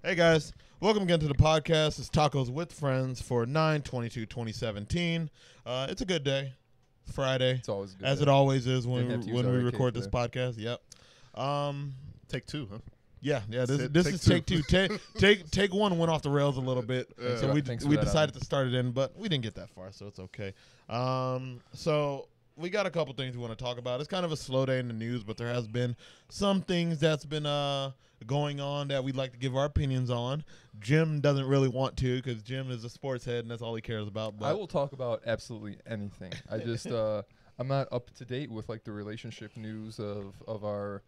Hey guys, welcome again to the podcast. It's Tacos with Friends for 9/22/2017. It's a good day, Friday. It's always a good as day. it always is when Didn't have to we use our record AK this today. podcast. Yep. Take two, huh? Yeah. This Take is two. take two. Take one went off the rails a little bit, so Thanks we for that, decided to start it in, but we didn't get that far, so it's okay. So we got a couple things we want to talk about. It's kind of a slow day in the news, but there has been some things that's been going on that we'd like to give our opinions on. Jim doesn't really want to because Jim is a sports head and that's all he cares about. But I will talk about absolutely anything. I just I'm not up to date with like the relationship news of our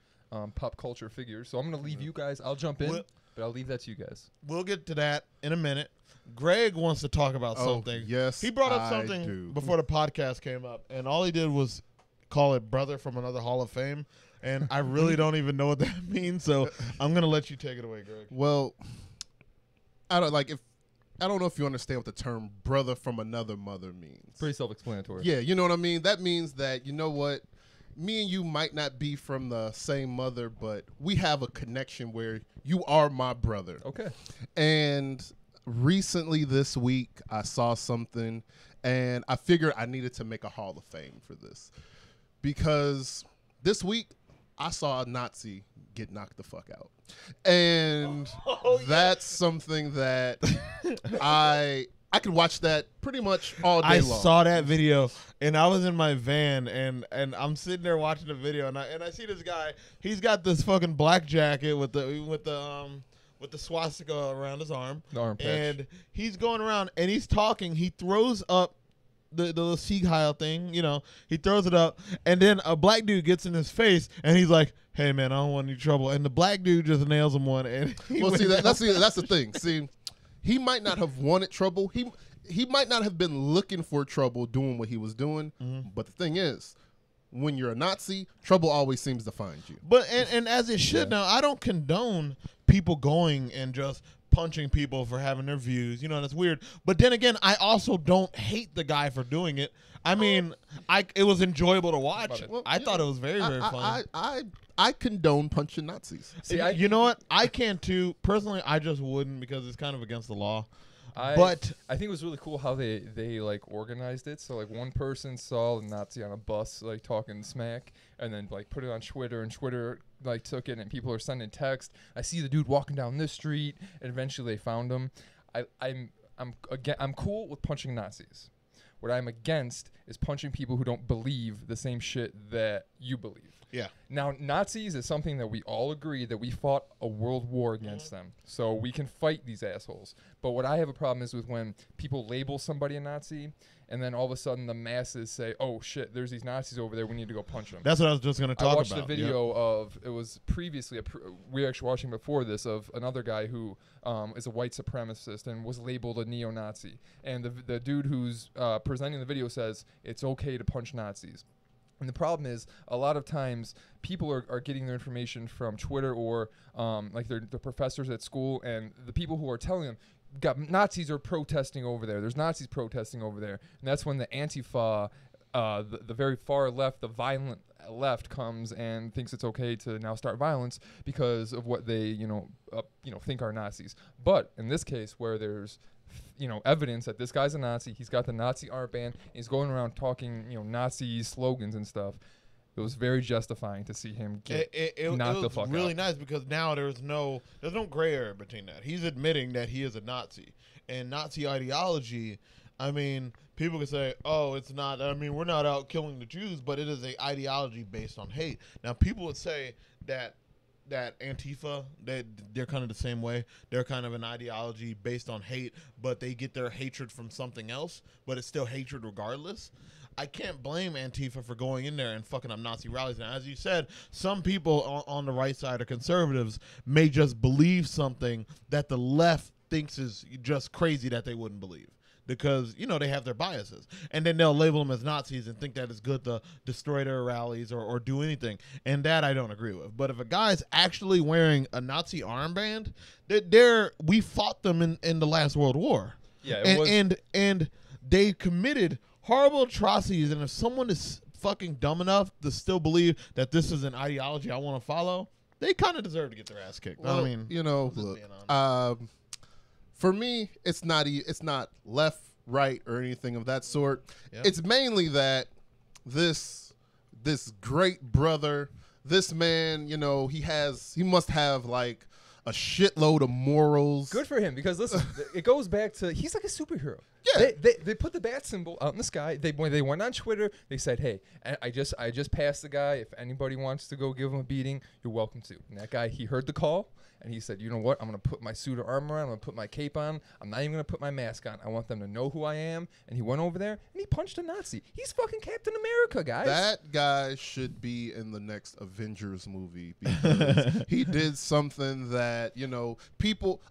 pop culture figures, so I'm gonna leave you guys. I'll jump in, but I'll leave that to you guys. We'll get to that in a minute. Greg wants to talk about something. Yes, He brought up I something do. before the podcast came up, and all he did was call it brother from another Hall of Fame, and I really don't even know what that means, so I'm going to let you take it away, Greg. Well, I don't know if you understand what the term "brother from another mother" means. Pretty self-explanatory. Yeah, you know what I mean. That means that me and you might not be from the same mother, but we have a connection where you are my brother. Okay. And recently this week, I saw something, and I figured I needed to make a Hall of Fame for this. Because this week, I saw a Nazi get knocked the fuck out. And that's something that I could watch that pretty much all day long. I saw that video, and I was in my van, and I'm sitting there watching the video, and I see this guy. He's got this fucking black jacket with the swastika around his arm, The arm patch. and he's going around and he's talking. He throws up the little Sieg Heil thing, he throws it up, and then a black dude gets in his face, and he's like, "Hey man, I don't want any trouble." And the black dude just nails him one. And Well, see, that's the thing. See, he might not have wanted trouble. He might not have been looking for trouble doing what he was doing. Mm-hmm. But the thing is, when you're a Nazi, trouble always seems to find you. But and as it should. Now, I don't condone people going and just punching people for having their views. That's weird. But then again, I also don't hate the guy for doing it. I mean, it was enjoyable to watch. Well, I thought it was very, very fun. I condone punching Nazis. See, You know what? I can too. Personally, I just wouldn't because it's kind of against the law. I think it was really cool how they like organized it. So like one person saw the Nazi on a bus like talking smack, and then like put it on Twitter, and Twitter like took it, and people are sending text. I see the dude walking down this street, and eventually they found him. I'm cool with punching Nazis. What I'm against is punching people who don't believe the same shit that you believe. Yeah. Now, Nazis is something that we all agree that we fought a world war against them. So we can fight these assholes. But what I have a problem is with when people label somebody a Nazi, and then all of a sudden the masses say, "Oh shit, there's these Nazis over there. We need to go punch them." That's what I was just going to talk about. I watched the video of, it was previously, we were actually watching before this, of another guy who is a white supremacist and was labeled a neo-Nazi. And the dude who's presenting the video says, it's okay to punch Nazis. And the problem is, a lot of times, people are getting their information from Twitter or like the professors at school, and the people who are telling them, Nazis are protesting over there. There's Nazis protesting over there. And that's when the Antifa, the very far left, the violent left comes and thinks it's okay to now start violence because of what they, think are Nazis. But in this case, where there's evidence that this guy's a Nazi, he's got the Nazi armband, he's going around talking, Nazi slogans and stuff. It was very justifying to see him get knocked the fuck out. It was really nice because now there's no gray area between that. He's admitting that he is a Nazi. And Nazi ideology, I mean, people can say, "Oh, it's not. I mean, we're not out killing the Jews," but it is an ideology based on hate. Now, people would say that Antifa, they're kind of the same way. They're kind of an ideology based on hate, but they get their hatred from something else, but it's still hatred regardless. I can't blame Antifa for going in there and fucking up Nazi rallies. Now, as you said, some people on the right side or conservatives may just believe something that the left thinks is just crazy that they wouldn't believe. Because, they have their biases. And then they'll label them as Nazis and think that it's good to destroy their rallies or do anything. And that I don't agree with. But if a guy's actually wearing a Nazi armband, we fought them in the last World War. Yeah, and they committed horrible atrocities. And if someone is fucking dumb enough to still believe that this is an ideology I want to follow, they kind of deserve to get their ass kicked. Well, I mean, you know, I'm just look, being honest. for me, it's not left, right, or anything of that sort. Yeah. It's mainly that this great brother, this man, you know, he must have like a shitload of morals. Good for him, because listen, it goes back to he's like a superhero. Yeah. They put the bat symbol out in the sky. They went on Twitter. They said, "Hey, I just passed the guy. If anybody wants to go give him a beating, you're welcome to." And that guy, he heard the call and he said, "You know what? I'm gonna put my suit of armor on. I'm gonna put my cape on. I'm not even gonna put my mask on. I want them to know who I am." And he went over there and he punched a Nazi. He's fucking Captain America, guys. That guy should be in the next Avengers movie because he did something that, you know, people,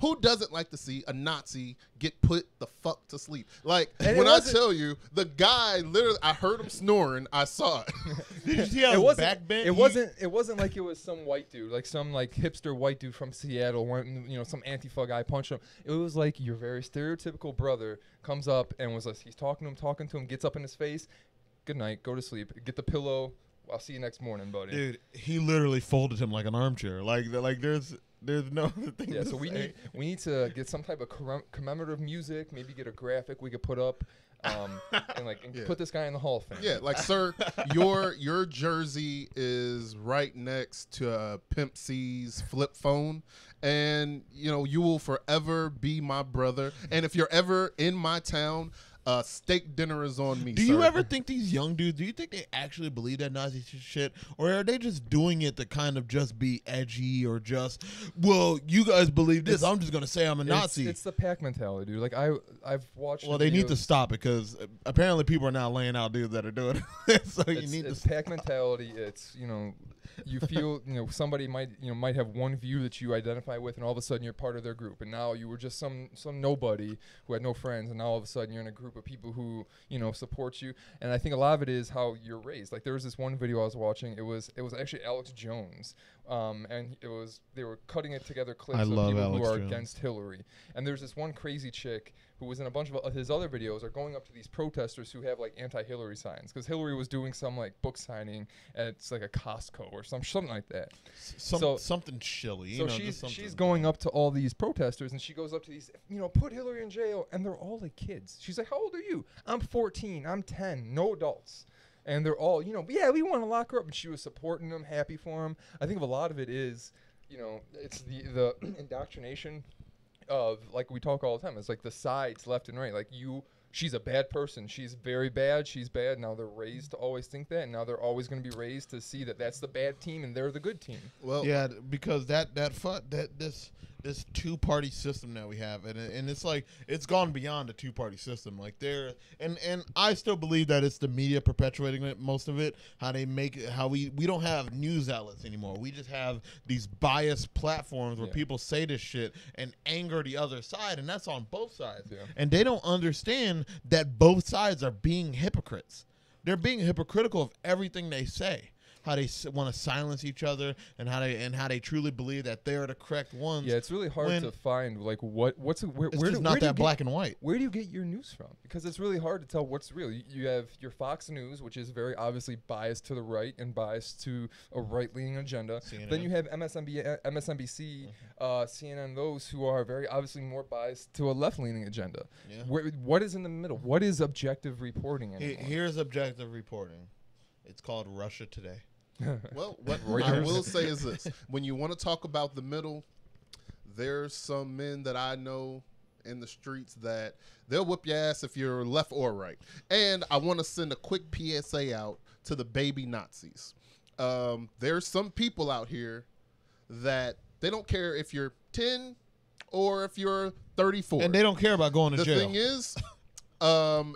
who doesn't like to see a Nazi get put the fuck to sleep? Like, and when I tell you, the guy literally, I heard him snoring. I saw it. Did you see how his back bent? It wasn't like it was some white dude, like some like hipster white dude from Seattle, when, you know, some Antifa guy punched him. It was like your very stereotypical brother comes up and was like, he's talking to him, gets up in his face. Good night, go to sleep, get the pillow. I'll see you next morning, buddy. Dude, he literally folded him like an armchair. Like there's no other thing. Yeah, to so we say. need to get some type of commemorative music, maybe get a graphic we could put up, and Yeah. put this guy in the Hall of Fame. Yeah, like, sir, your jersey is right next to Pimp C's flip phone, and, you know, you will forever be my brother. And if you're ever in my town, steak dinner is on me. Do sir. you ever think these young dudes, do you think they actually believe that Nazi shit? Or are they just doing it to kind of just be edgy, or just, well, you guys believe this, I'm just going to say I'm a Nazi? It's the pack mentality, dude. Like, I've watched. Well, they need to stop it, because apparently people are now laying out dudes that are doing it. So you need it's to pack mentality. It's, you know, you feel, you know, somebody might have one view that you identify with, and all of a sudden you're part of their group, and now you were just some nobody who had no friends, and now all of a sudden you're in a group of people who, you know, support you. And I think a lot of it is how you're raised. Like, there was this one video I was watching. It was actually Alex Jones, and they were cutting it together clips of people who are against Hillary. And there's this one crazy chick who was in a bunch of his other videos, are going up to these protesters who have like anti-Hillary signs, because Hillary was doing some like book signing at like a Costco or something like that. something chilly. So she's going up to all these protesters, and she goes up to these, you know, put Hillary in jail, and they're all like kids. She's like, "How old are you?" "I'm 14. I'm 10. No adults." And they're all, you know, "Yeah, we want to lock her up." And she was supporting them, happy for him. I think a lot of it is, you know, it's the indoctrination of, like we talk all the time, it's like the sides left and right. Like, she's a bad person, she's very bad, she's bad. Now they're raised to always think that, and now they're always going to be raised to see that that's the bad team and they're the good team. Well, yeah, because this two-party system that we have, and it's like, it's gone beyond a two-party system. Like, and I still believe that it's the media perpetuating it, most of it. How they make it, how we don't have news outlets anymore. We just have these biased platforms where people say this shit and anger the other side, and that's on both sides. Yeah. And they don't understand that both sides are being hypocrites. They're being hypocritical of everything they say. How they want to silence each other, and how they truly believe that they're the correct ones. Yeah, it's really hard to find like where just not that black and white. Where do you get your news from? Because it's really hard to tell what's real. You have your Fox News, which is very obviously biased to the right and biased to a right-leaning agenda. CNN. Then you have MSNBC, CNN, those who are very obviously more biased to a left-leaning agenda. Yeah. What is in the middle? What is objective reporting anymore? Here's objective reporting. It's called Russia Today. Well, what I will say is this. When you want to talk about the middle, there's some men that I know in the streets that they'll whip your ass if you're left or right. And I want to send a quick PSA out to the baby Nazis. There's some people out here that they don't care if you're 10 or if you're 34. And they don't care about going to jail. The thing is,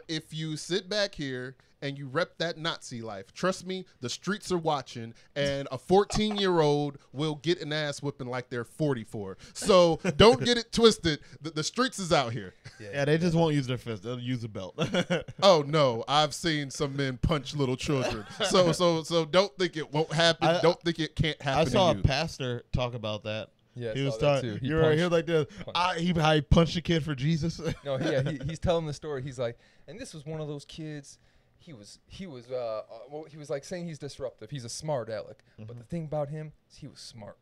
if you sit back here and you rep that Nazi life, trust me, the streets are watching, and a 14-year-old will get an ass whipping like they're 44. So don't get it twisted. The streets is out here. Yeah, they just won't use their fist. They'll use a belt. Oh no, I've seen some men punch little children. So don't think it won't happen. Don't think it can't happen. I saw to a you. pastor talk about that. Yeah, he was talking. talking. You're right here like this. He punched a kid for Jesus. No, yeah, he's telling the story. He's like, and this was one of those kids. he was like saying he's disruptive. He's a smart aleck. But the thing about him is he was smart.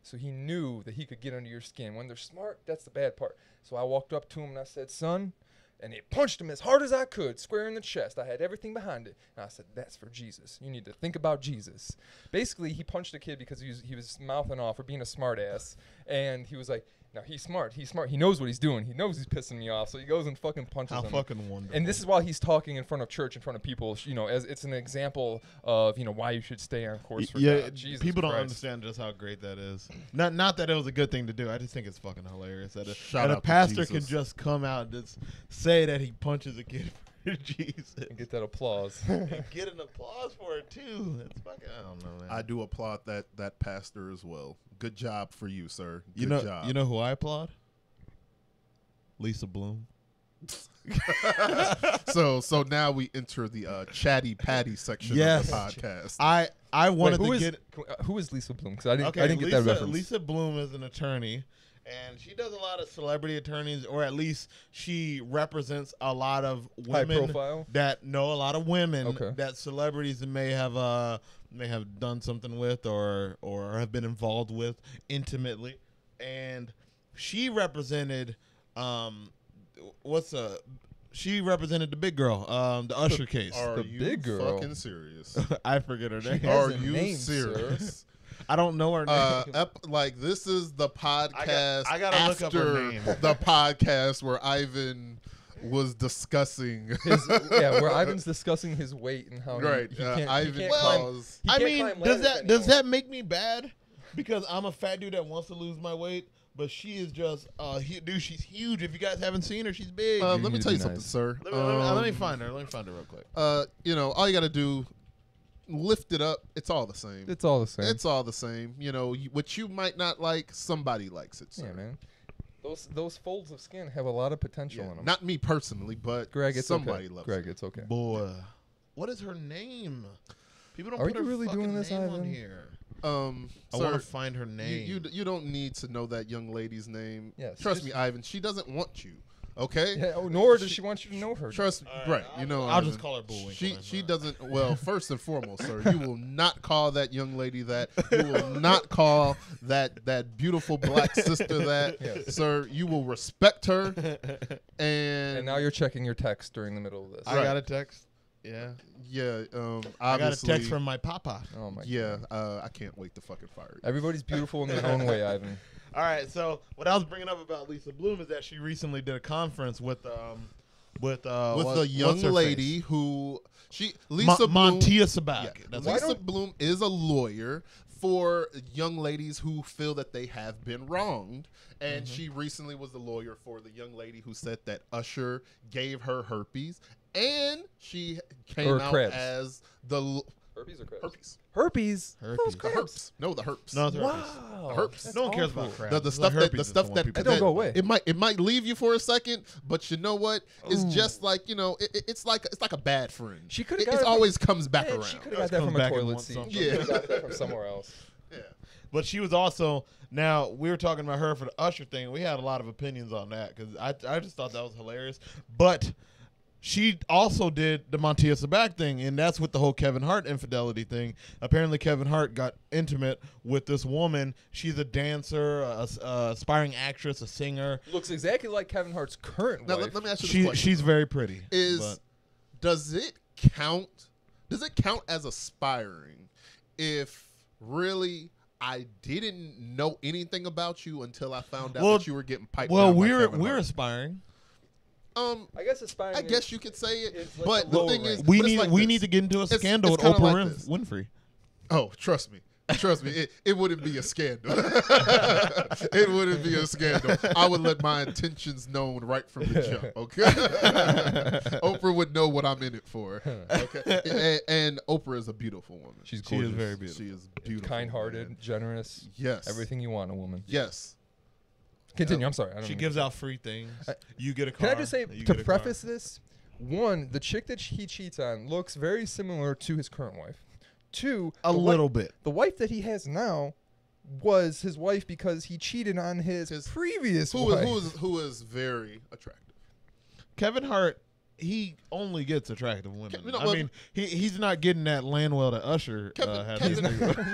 So he knew that he could get under your skin. When they're smart, that's the bad part. So I walked up to him and I said, son, and I punched him as hard as I could, square in the chest. I had everything behind it. And I said, that's for Jesus. You need to think about Jesus. Basically, he punched the kid because he was mouthing off or being a smart ass. And he was like, no, he's smart. He's smart. He knows what he's doing. He knows he's pissing me off. So he goes and fucking punches him. How fucking wonderful. And this is while he's talking in front of church, in front of people, as it's an example of, why you should stay on course for God. Jesus people don't Christ. understand just how great that is. Not that it was a good thing to do. I just think it's fucking hilarious that Shout a out to pastor Jesus. can just come out and just say that he punches a kid for Jesus. And get that applause. And get an applause for it too. It's fucking, I don't know, man. I do applaud that pastor as well. Good job for you, sir. Good you know job. You know who I applaud? Lisa Bloom. So now we enter the chatty patty section Yes. of the podcast. I wanted Wait, to get. who is Lisa Bloom? Because I didn't get Lisa, that reference. Lisa Bloom is an attorney, and she does a lot of celebrity attorneys, or at least she represents a lot of High women profile? that know a lot of women Okay. that celebrities may have done something with or have been involved with intimately, and she represented she represented the big girl, the Usher case. Are The you big girl. fucking serious? I forget her name. has Are a you name, serious? I don't know her name. Like this is the podcast I gotta look up her after name. the podcast where Ivan was discussing. Where Ivan's discussing his weight and how Right, he can't, Ivan he can't calls- climb, he I can't mean, climb does ladders that anymore. make me bad? Because I'm a fat dude that wants to lose my weight, but she is just dude. She's huge. If you guys haven't seen her, she's big. You let me need tell to you be something, nice. sir. Let me find her. Let me find her real quick. All you got to do, lift it up. It's all the same. It's all the same. It's all the same. What you might not like, somebody likes it, sir. yeah, man. Those folds of skin have a lot of potential Yeah, in them. not me personally, but Greg, it's somebody okay. loves Greg, it. it's okay. Boy, what is her name? People don't Are put you her really fucking doing this, name on Ivan? here. I Sir, want to find her name. you don't need to know that young lady's name. Yes, Trust me, Ivan. She doesn't want you. Okay. Yeah, nor does she want you to know her. Trust me. All Right. I'll Ivan, just call her Bullwinkle. She then. she doesn't. Well, first and foremost, sir, you will not call that young lady that. You will not call that beautiful black sister that. Yes. Sir, you will respect her. And now you're checking your text during the middle of this. I got a text. Yeah, yeah. I got a Obviously, text from my papa. Oh my Yeah. God. I can't wait to fucking fire you. Everybody's beautiful in their own way, Ivan. All right, so what I was bringing up about Lisa Bloom is that she recently did a conference with A young what's her lady face? who Lisa Bloom. Montia Sabac. Yeah. That's Lisa Bloom is a lawyer for young ladies who feel that they have been wronged. And she recently was the lawyer for the young lady who said that Usher gave her herpes. And she came Or out crabs. as the Herpes or crabs? herpes. Herpes. Herpes. Those The crabs. herpes. No, the herpes. No, it's herpes. Wow. Herpes. That's No one cares awful. about crap. The stuff that That don't go away. It might leave you for a second, but you know what? It's just like it's like a bad friend. She coulda It got it from- always comes back Man, around. she could have got that Comes from a back and toilet wants seat. something. She coulda got that from somewhere else. Yeah. But she was also now we were talking about her for the Usher thing. We had a lot of opinions on that because I just thought that was hilarious. But she also did the Montia Sabac thing, and that's with the whole Kevin Hart infidelity thing. Apparently, Kevin Hart got intimate with this woman. She's a dancer, a aspiring actress, a singer. Looks exactly like Kevin Hart's current Now wife. let me ask you this question. She's very pretty. Does it count? Does it count as aspiring if really I didn't know anything about you until I found out that you were getting piped Well, down by we're Kevin Hart? aspiring. I guess aspiring. I guess you could say it, it's like but the the lower thing is, rank. We but it's need like we this. need to get into a It's- scandal it's with kinda Oprah like this. Winfrey. Oh, trust me. Trust me, it wouldn't be a scandal. It wouldn't be a scandal. I would let my intentions known right from the jump. Okay, Oprah would know what I'm in it for. Okay, and Oprah is a beautiful woman. She's She is gorgeous. very beautiful. She is beautiful, kind-hearted, man. generous. Yes, Everything you want in a woman. Yes, Continue. I'm sorry. I don't She mean- gives out free things. You get a car. Can I just say, you to get a preface this, one, the chick that he cheats on looks very similar to his current wife. Two, a the little bit. The wife that he has now was his wife because he cheated on his previous wife. who is very attractive. Kevin Hart he only gets attractive women. You know, I mean, he's not getting that Landwell that Usher had.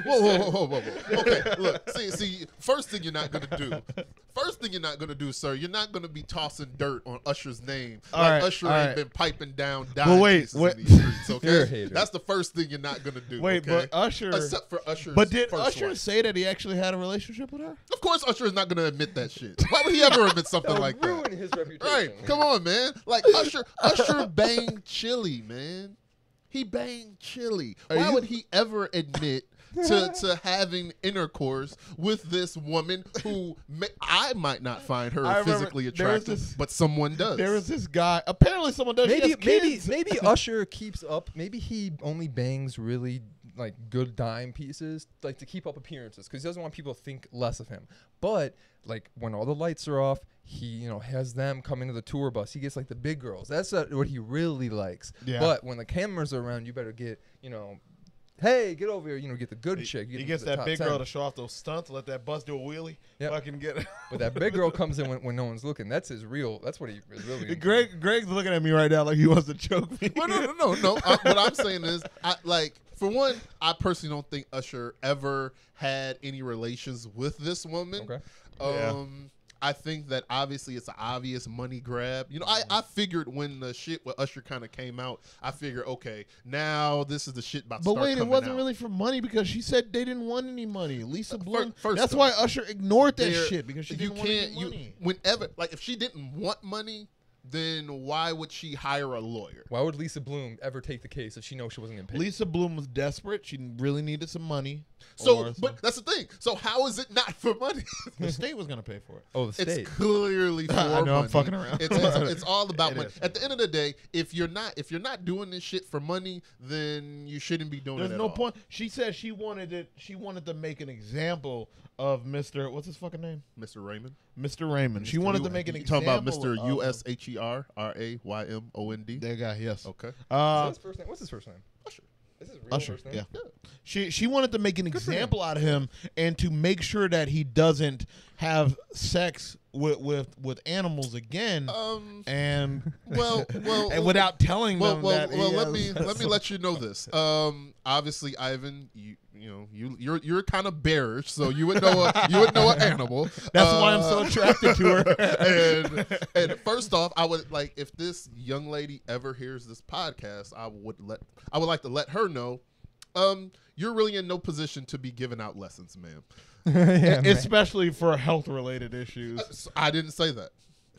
Whoa. Okay, look. See. First thing you're not gonna do, sir. You're not gonna be tossing dirt on Usher's name. Usher ain't been piping down dime pieces in these streets. Okay, that's the first thing you're not gonna do. Wait, okay? but Usher, except for Usher. But did Usher say that he actually had a relationship with her? Of course, Usher is not gonna admit that shit. Why would he ever admit something like that? Ruin his reputation. Right? Come on, man. Like Usher banged Chili, man. He banged Chili. Why would he ever admit to having intercourse with this woman who I might not find her physically attractive, but someone does? There was this guy. Apparently, someone does. Maybe Usher keeps up. Maybe he only bangs really like good dime pieces, like to keep up appearances, because he doesn't want people to think less of him. But like when all the lights are off, he has them come into the tour bus. He gets like the big girls. That's what he really likes. Yeah. But when the cameras are around, you better get hey, get over here. Get the good chick. He gets that big girl to show off those stunts, let that bus do a wheelie. Yep. Fucking get it. But that big girl comes in when no one's looking. That's what he is really. Greg's looking at me right now like he wants to choke me. Well, no. What I'm saying is, for one, I personally don't think Usher ever had any relations with this woman. Okay. I think that obviously it's an obvious money grab. I figured when the shit with Usher kind of came out, I figured, okay, now this is the shit about to start coming out. But wait, it wasn't really for money because she said they didn't want any money. Lisa Bloom. That's why Usher ignored that shit, because she didn't want any money. Whenever, if she didn't want money, then why would she hire a lawyer? Why would Lisa Bloom ever take the case if she knows she wasn't getting paid? Lisa Bloom was desperate. She really needed some money. But that's the thing. So how is it not for money? The state was going to pay for it. Oh, the state. It's clearly for money. I know, I'm fucking around. It's all about money. At the end of the day, if you're not doing this shit for money, then you shouldn't be doing it. There's no point. She said she wanted to make an example of Mr. What's his fucking name? Mr. Raymond. Mr. Raymond. She wanted to make an example. Talking about Mr. USHERRAYMOND. That guy, yes. Okay. Is that his first name? What's his first name? Usher. Is his real Usher, first name? Yeah. She wanted to make an example out of him and to make sure that he doesn't have sex with animals again. And and without telling them that. Let me let you know this. Obviously, Ivan, you're kind of bearish, so you would know an animal. That's why I'm so attracted to her. and first off, I would like, if this young lady ever hears this podcast, I would like to let her know, you're really in no position to be giving out lessons, ma'am. Yeah, especially for health-related issues. I didn't say that.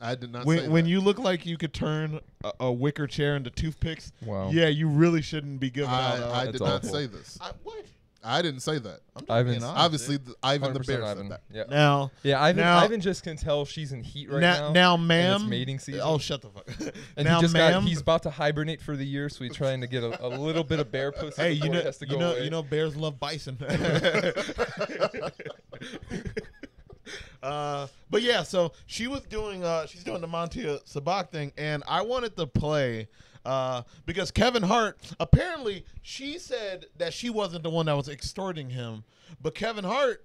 I did not say that. When you look like you could turn a wicker chair into toothpicks, wow. Yeah, you really shouldn't be giving out. I did not say this. What? I didn't say that. Ivan, obviously, Ivan the bear said that. Yeah. Ivan just can tell she's in heat right now. Now, ma'am, it's mating season. Oh, shut the fuck. And now, he's about to hibernate for the year, so he's trying to get a little bit of bear pussy. Hey, you know, bears love bison. But yeah, so she was doing she's doing the Montia Sabak thing, and I wanted to play because Kevin Hart, apparently she said that she wasn't the one that was extorting him, but Kevin Hart,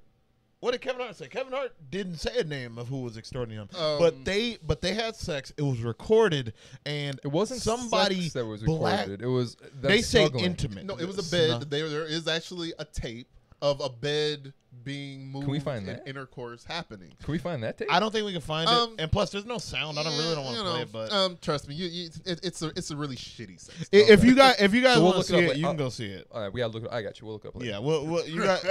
what did Kevin Hart say? Kevin Hart didn't say a name of who was extorting him, but they had sex. It was recorded, and it wasn't somebody sex that was recorded. It was they say snuggling. intimate. No, it was a bed. There is actually a tape of a bed being moved. Can we find and that? Intercourse happening. Can we find that tape? I don't think we can find it, and plus there's no sound. I don't want to play it, but trust me, it's a really shitty sex. If you guys want to see it, you can go see it. All right, we gotta look. I got you. We'll look up later. Yeah, well, you got.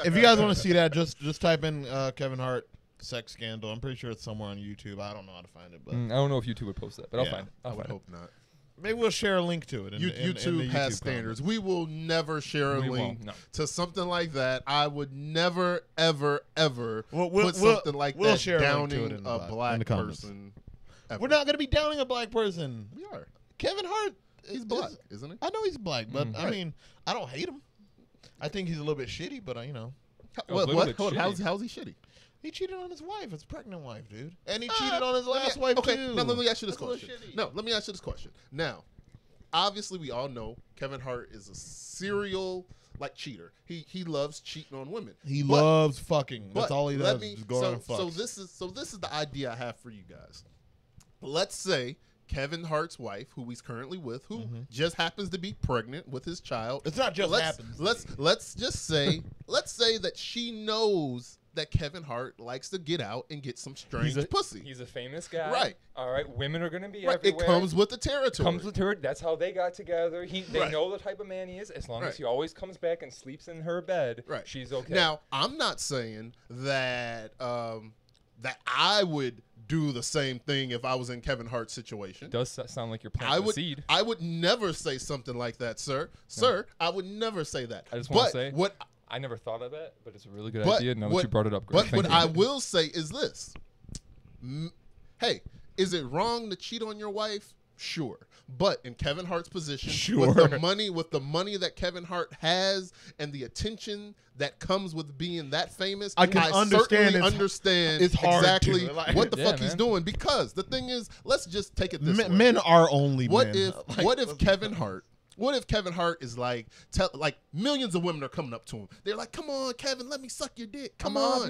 If you guys want to see that, just type in Kevin Hart sex scandal. I'm pretty sure it's somewhere on YouTube. I don't know how to find it, but I don't know if YouTube would post that, but I'll find it. I would hope not. Maybe we'll share a link to it. YouTube has standards. We will never share a link to something like that. I would never, ever, ever put something like that downing a black person. Ever. We're not going to be downing a black person. We are. Kevin Hart, he's black, isn't he? I know he's black, but I mean, I don't hate him. I think he's a little bit shitty, but What? How's he shitty? He cheated on his wife, his pregnant wife, dude. And he cheated on his last wife, too. Now, let me ask you this question. Let me ask you this question. Now, obviously, we all know Kevin Hart is a serial, cheater. He loves cheating on women. He loves fucking. That's all he does is go around and fuck. So this is the idea I have for you guys. Let's say Kevin Hart's wife, who he's currently with, who just happens to be pregnant with his child. It's not just happens. Let's just say that she knows that Kevin Hart likes to get out and get some strange pussy. He's a famous guy. Right. All right. Women are going to be Right. everywhere. It comes with the territory. Comes with her. That's how they got together. They Right. know the type of man he is. As long Right. as he always comes back and sleeps in her bed, Right. she's okay. Now, I'm not saying that that I would do the same thing if I was in Kevin Hart's situation. It does sound like you're planting a seed. I would never say something like that, sir. Sir, I would never say that. I just want to say what I never thought of it, but it's a really good idea. Now that you brought it up, Greg. But what I will say is this. Hey, is it wrong to cheat on your wife? Sure. But in Kevin Hart's position, with the money that Kevin Hart has and the attention that comes with being that famous, I certainly understand it's hard exactly what the fuck he's doing. Because the thing is, let's just take it this way. Men are only what men. What if Kevin Hart is like millions of women are coming up to him. They're like, "Come on, Kevin, let me suck your dick. Come on,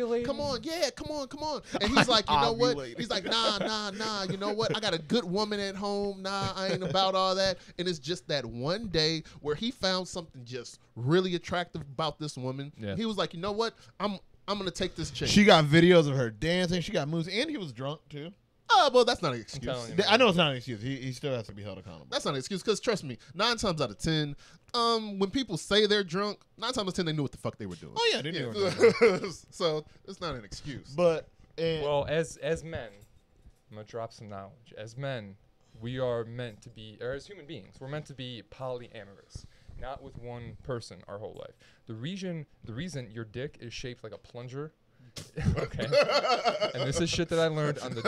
yeah, come on." And he's like, "You know what?" He's like, "Nah. You know what? I got a good woman at home. Nah, I ain't about all that." And it's just that one day where he found something just really attractive about this woman. Yeah. He was like, "You know what? I'm gonna take this chance." She got videos of her dancing. She got moves, and he was drunk too. Well, that's not an excuse. I know it's not an excuse. He still has to be held accountable. That's not an excuse because trust me, 9 times out of 10, when people say they're drunk, 9 times out of 10 they knew what the fuck they were doing. Oh yeah, they knew. Yeah. So it's not an excuse. But well, as men, I'm gonna drop some knowledge. As men, we are meant to be, or as human beings, we're meant to be polyamorous, not with one person our whole life. The reason your dick is shaped like a plunger. Okay, and this is shit that I learned on the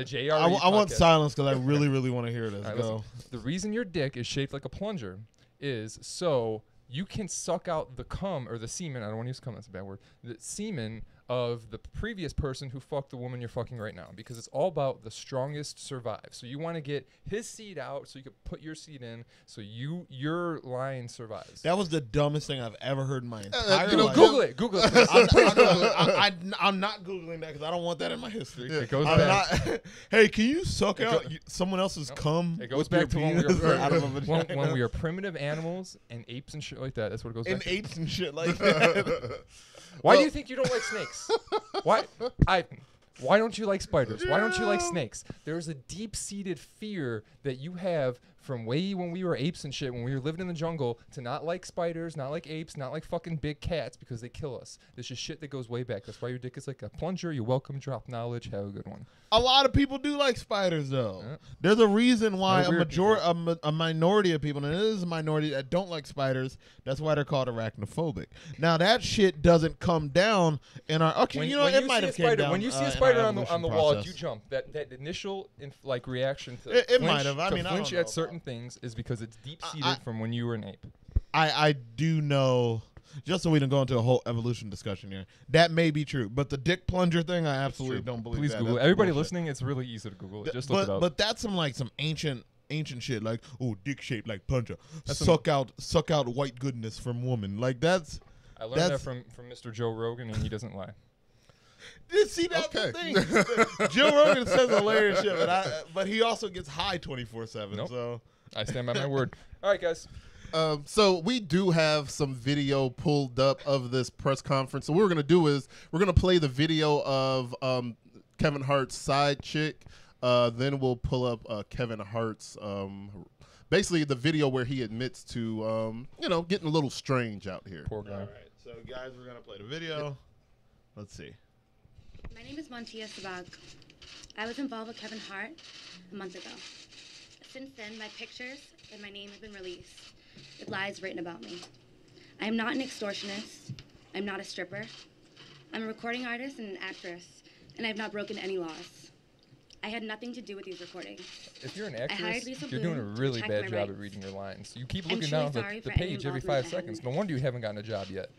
JRE. I want silence because I really, really want to hear this. Right, go. The reason your dick is shaped like a plunger is so you can suck out the cum or the semen. I don't want to use cum. That's a bad word. The semen of the previous person who fucked the woman you're fucking right now, because it's all about the strongest survive. So you want to get his seed out so you can put your seed in so your line survives. That was the dumbest thing I've ever heard in my entire life. Google it. I'm not Googling that because I don't want that in my history. It goes back. Hey, can you suck out someone else's cum? It goes back to when we are are primitive animals and apes and shit like that. That's what it goes back and to. apes and shit like that. Why do you think you don't like snakes? Why don't you like spiders? Why don't you like snakes? There's a deep-seated fear that you have from way when we were apes and shit, when we were living in the jungle, to not like spiders, not like apes, not like fucking big cats because they kill us. This is shit that goes way back. That's why your dick is like a plunger. You're welcome. Drop knowledge. Have a good one. A lot of people do like spiders, though. Yeah. There's a reason why a minority of people, and it is a minority that don't like spiders. That's why they're called arachnophobic. Now that shit doesn't come down in our. Okay, it might have came down. When you see a spider on the wall, you jump. That initial reaction to it might have. I mean, flinch at certain things is because it's deep seated from when you were an ape. I do know. Just so we don't go into a whole evolution discussion here, that may be true. But the dick plunger thing, I absolutely don't believe. Please that. Google it. Everybody listening, it's really easy to Google it. Just look it up. But that's some ancient shit, like, oh, dick shaped like plunger. Suck out white goodness from woman. Like that's. I learned that from Mr. Joe Rogan, and he doesn't lie. See, that's the thing. Joe Rogan says hilarious shit, but he also gets high 24/7. Nope. So I stand by my word. All right, guys. So we do have some video pulled up of this press conference. So what we're going to do is we're going to play the video of Kevin Hart's side chick. Then we'll pull up Kevin Hart's basically the video where he admits to, getting a little strange out here. Poor guy. All right. So, guys, we're going to play the video. Let's see. My name is Montia Sabag. I was involved with Kevin Hart a month ago. Since then, my pictures and my name have been released with lies written about me. I am not an extortionist. I'm not a stripper. I'm a recording artist and an actress, and I have not broken any laws. I had nothing to do with these recordings. If you're an actress, you're doing a really bad job at reading your lines. You keep looking down the page every 5 seconds. No wonder you haven't gotten a job yet.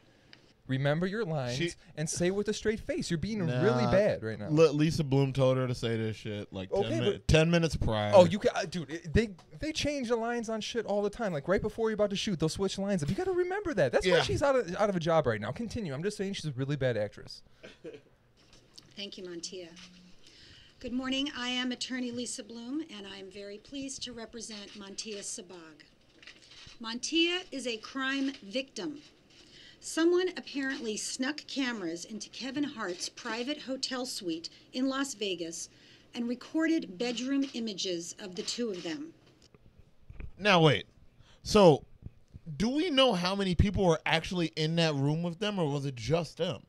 Remember your lines and say with a straight face. You're being really bad right now. Lisa Bloom told her to say this shit 10 minutes prior. Oh, you can, dude. They change the lines on shit all the time. Like right before you're about to shoot, they'll switch lines up. You got to remember that. That's why she's out of a job right now. Continue. I'm just saying she's a really bad actress. Thank you, Montia. Good morning. I am attorney Lisa Bloom, and I'm very pleased to represent Mantia Sabag. Mantia is a crime victim. Someone apparently snuck cameras into Kevin Hart's private hotel suite in Las Vegas and recorded bedroom images of the two of them. Now wait. So, do we know how many people were actually in that room with them, or was it just them?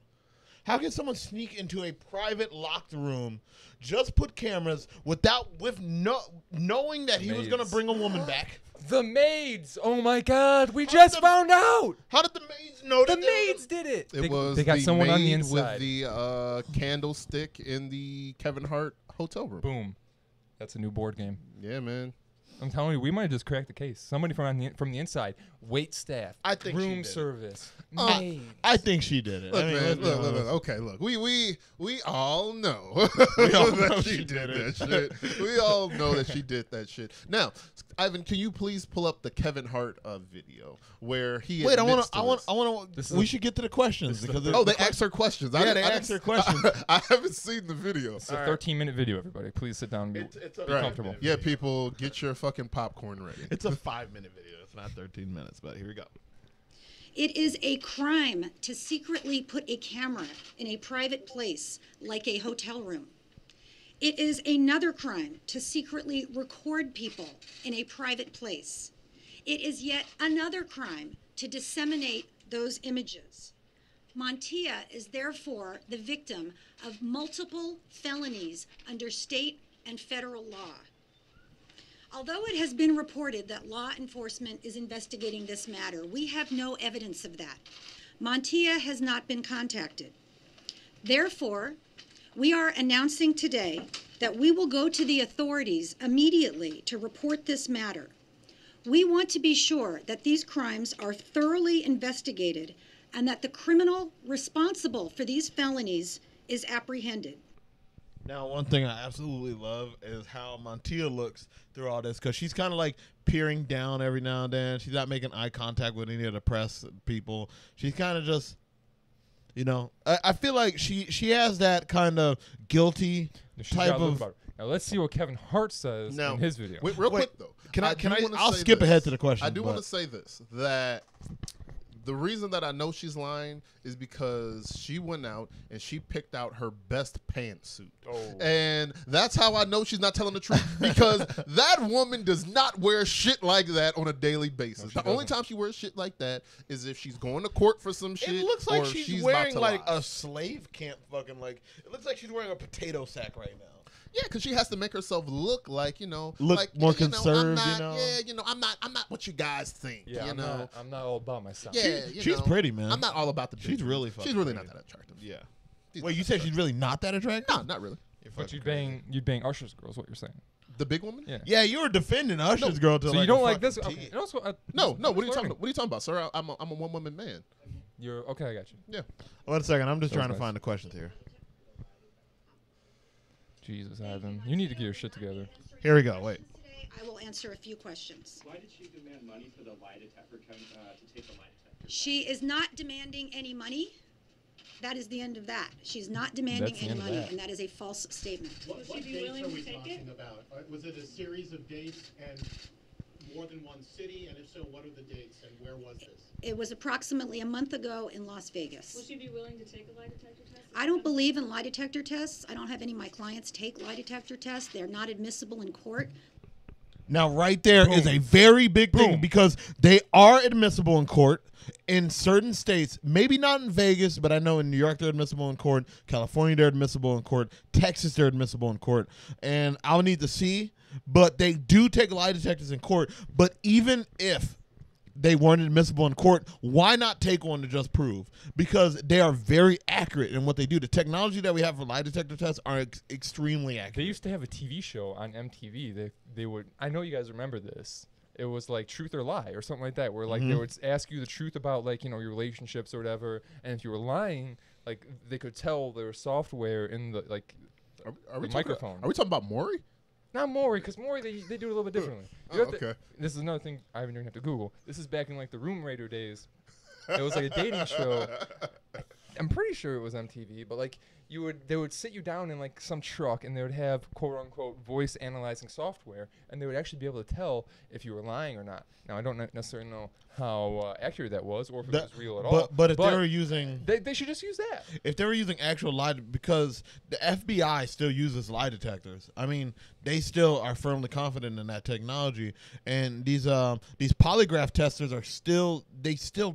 How can someone sneak into a private locked room, just put cameras knowing that he was going to bring a woman back? The maids! Oh my God! We just found out. How did the maids know? The maids did it. They got someone on the maid inside with the candlestick in the Kevin Hart hotel room. Boom. That's a new board game. Yeah, man. I'm telling you, we might have just cracked the case. Somebody from the inside, wait staff, I think she room did it. service, I think she did it. Look, I mean, man, let's be look. honest. Okay, look. We all know that she did that shit. We all know that she did that shit. Now, Ivan, can you please pull up the Kevin Hart video where he? Wait, I want to. We should get to the questions because they asked her questions. Yeah, they asked her questions. I haven't seen the video. It's a 13-minute video, everybody. Please sit down and be comfortable. Yeah, people, get your fucking popcorn ready. It's a 5-minute video. It's not 13 minutes, but here we go. It is a crime to secretly put a camera in a private place like a hotel room. It is another crime to secretly record people in a private place. It is yet another crime to disseminate those images. Mantia is therefore the victim of multiple felonies under state and federal law. Although it has been reported that law enforcement is investigating this matter, we have no evidence of that. Mantia has not been contacted. Therefore, we are announcing today that we will go to the authorities immediately to report this matter. We want to be sure that these crimes are thoroughly investigated and that the criminal responsible for these felonies is apprehended. Now, one thing I absolutely love is how Mantia looks through all this, because she's kind of like peering down every now and then. She's not making eye contact with any of the press people. She's kind of just, I feel like she has that kind of guilty type of. Now let's see what Kevin Hart says in his video. Real quick though, I'll skip ahead to the question. I do want to say this, that the reason that I know she's lying is because she went out and she picked out her best pantsuit. And that's how I know she's not telling the truth, because that woman does not wear shit like that on a daily basis. The only time she wears shit like that is if she's going to court for some shit. It looks like or she's about wearing to like lie. a slave camp fucking like. It looks like she's wearing a potato sack right now. Yeah, because she has to make herself look like, Look like, more conserved, I'm not what you guys think, Yeah, I'm not all about myself. Yeah, She's pretty, man. I'm not all about the She's business. really fucking She's really pretty. not that attractive. Yeah. She's Wait, not you that said she's really not that attractive? No, not really. But you'd bang Usher's girls. What you're saying? The big woman? Yeah. Yeah, you were defending Usher's girl to So like you don't a like this? fucking Okay. T. And also, No. What are you talking about? What are you talking about, sir? I'm a one woman man. You're okay. I got you. Yeah. 1 second, I'm just That was trying to nice. find the questions here. Jesus, Ivan, you need to get your shit together. Here we go. Wait. Today, I will answer a few questions. Why did she demand money for the lie detector to take the lie detector? She is not demanding any money. That is the end of that. She's not demanding That's the any end of money, that. and that is a false statement. What dates are we talking about? Was it a series of dates and more than one city? And if so, what are the dates and where was this? It was approximately a month ago in Las Will Vegas. she be willing to take a lie detector test? I don't believe in lie detector tests. I don't have any of my clients take lie detector tests. They're not admissible in court. Now, right there is a very big thing, because they are admissible in court in certain states. Maybe not in Vegas, but I know in New York they're admissible in court. California they're admissible in court. Texas they're admissible in court. And I'll need to see, but they do take lie detectors in court. But even if they weren't admissible in court, why not take one to just prove? Because they are very accurate in what they do. The technology that we have for lie detector tests are extremely accurate. They used to have a TV show on MTV. They would. I know you guys remember this. It was like Truth or Lie or something like that, where like they would ask you the truth about like your relationships or whatever, and if you were lying, like they could tell there was software in the like Are we the talking, microphone. Are we talking about Maury? Not Maury, because Maury they do it a little bit differently. You Oh, have to- okay. This is another thing I haven't even have to Google. This is back in like the Room Raider days. It was like a dating show. I'm pretty sure it was MTV, but like they would sit you down in like some truck and they would have quote unquote voice analyzing software, and they would actually be able to tell if you were lying or not. Now I don't necessarily know how accurate that was or if it was real at all. But if they were using, they should just use that. If they were using actual lie, because the FBI still uses lie detectors. I mean, they still are firmly confident in that technology, and these polygraph testers are still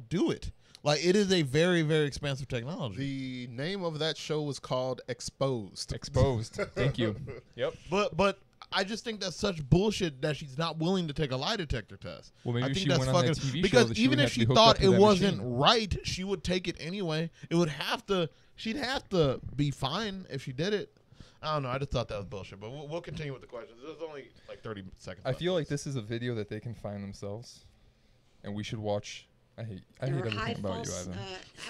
do it. Like, it is a very, very expensive technology. The name of that show was called Exposed. Exposed. Thank you. Yep. But I just think that's such bullshit that she's not willing to take a lie detector test. Well, maybe I think she that's went on that fucking, TV show because that she even would if have to she be hooked up thought to it that wasn't machine. right, she would take it anyway. It would have to. She'd have to be fine if she did it. I don't know. I just thought that was bullshit. But we'll continue with the questions. There's only like 30 seconds. I feel like this is a video that they can find themselves, and we should watch. I hate There were everything high about you, false Ivan.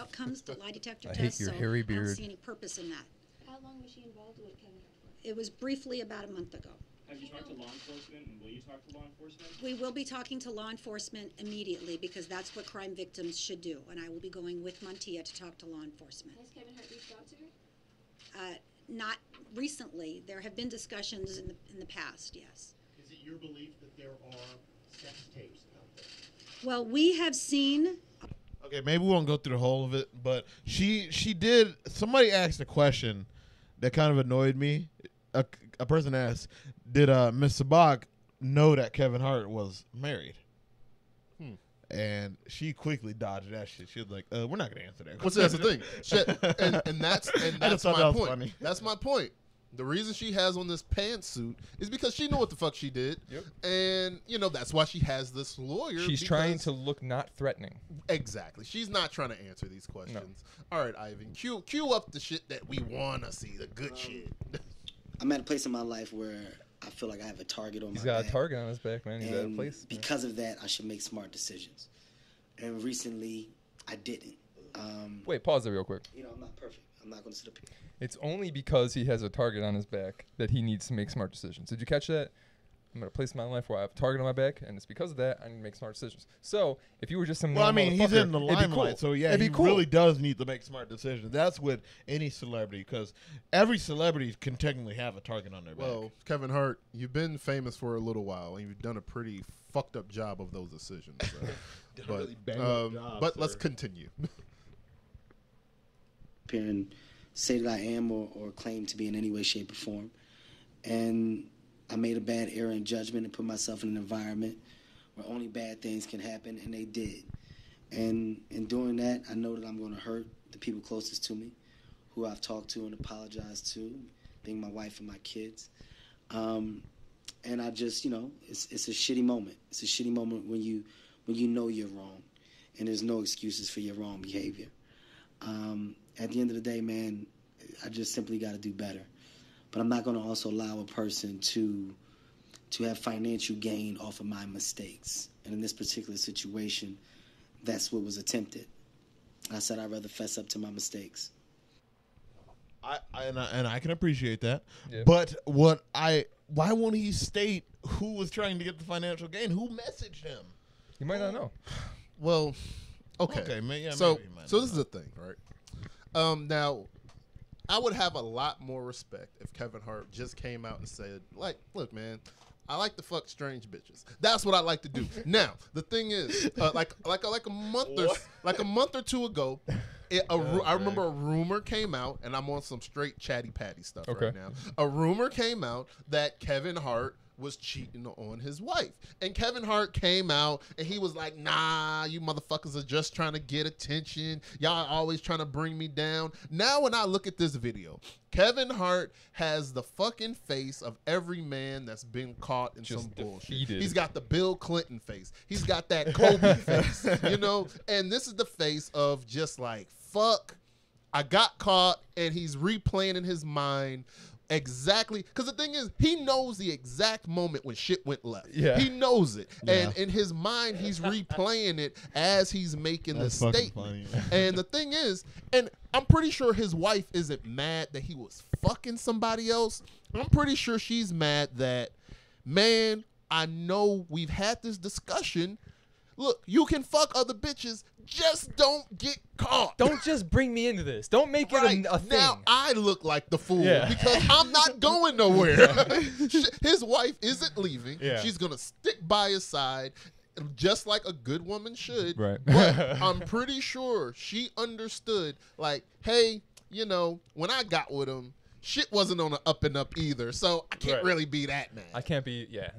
outcomes to lie detector I hate tests, your so hairy I beard. don't see any purpose in that. How long was she involved with Kevin Hart for? It was briefly about a month ago. Have you talked to law enforcement, and will you talk to law enforcement? We will be talking to law enforcement immediately because that's what crime victims should do, and I will be going with Montia to talk to law enforcement. Has Kevin Hart reached out to her? Not recently. There have been discussions in the past, yes. Is it your belief that there are sex tapes out there? Well, we have seen. Okay, maybe we won't go through the whole of it, but she did. Somebody asked a question that kind of annoyed me. A person asked, "Did Miss Sabak know that Kevin Hart was married?" And she quickly dodged that shit. She was like, "We're not gonna answer that." Well, see, that's the thing. Shit. And that's I just thought my that was point. funny. That's my point. The reason she has on this pantsuit is because she knew what the fuck she did. Yep. And, that's why she has this lawyer. She's trying to look not threatening. Exactly. She's not trying to answer these questions. No. All right, Ivan, cue up the shit that we want to see, the good shit. I'm at a place in my life where I feel like I have a target on my back. He's got a target on his back, man. He's at a place. Because of that, I should make smart decisions. And recently, I didn't. Wait, pause there real quick. I'm not perfect. I'm not going to sit up here. It's only because he has a target on his back that he needs to make smart decisions. Did you catch that? I'm at a place in my life where I have a target on my back, and it's because of that I need to make smart decisions. So, if you were just some Well, I mean, he's in the it'd be limelight, cool. so yeah, It'd he be cool. really does need to make smart decisions. That's with any celebrity, because every celebrity can technically have a target on their back. Well, Kevin Hart, you've been famous for a little while, and you've done a pretty fucked up job of those decisions. So. Really banged up job, but sir. let's continue. And say that I am or claim to be in any way, shape, or form. And I made a bad error in judgment and put myself in an environment where only bad things can happen, and they did. And in doing that, I know that I'm going to hurt the people closest to me, who I've talked to and apologized to, being my wife and my kids. And I just, it's a shitty moment. It's a shitty moment when you know you're wrong, and there's no excuses for your wrong behavior. At the end of the day, man, I just simply got to do better. But I'm not going to also allow a person to have financial gain off of my mistakes. And in this particular situation, that's what was attempted. I said I'd rather fess up to my mistakes. I can appreciate that. Yeah. But why won't he state who was trying to get the financial gain? Who messaged him? You might not know. Well, okay. Okay, yeah, so maybe he might so not this is the thing, right? Now, I would have a lot more respect if Kevin Hart just came out and said, like, look, man, I like to fuck strange bitches. That's what I like to do. Now, the thing is, like a month or two ago, I remember a rumor came out, and I'm on some straight chatty patty stuff right now. A rumor came out that Kevin Hart was cheating on his wife. And Kevin Hart came out and he was like, nah, you motherfuckers are just trying to get attention. Y'all always trying to bring me down. Now when I look at this video, Kevin Hart has the fucking face of every man that's been caught in some bullshit. He's got the Bill Clinton face. He's got that Kobe face, and this is the face of just like, fuck, I got caught, and he's replaying in his mind exactly, because the thing is, he knows the exact moment when shit went left. Yeah, he knows it, and in his mind, he's replaying it as he's making the statement. Funny. And the thing is, and I'm pretty sure his wife isn't mad that he was fucking somebody else. I'm pretty sure she's mad that, man, I know we've had this discussion. Look, you can fuck other bitches. just don't get caught. Don't just bring me into this. Don't make Right. it a thing. Now I look like the fool Yeah. because I'm not going nowhere. His wife isn't leaving. Yeah. She's going to stick by his side just like a good woman should. Right. But I'm pretty sure she understood, like, hey, you know, when I got with him, shit wasn't on the up and up either. So I can't Right. really be that mad. I can't be. Yeah.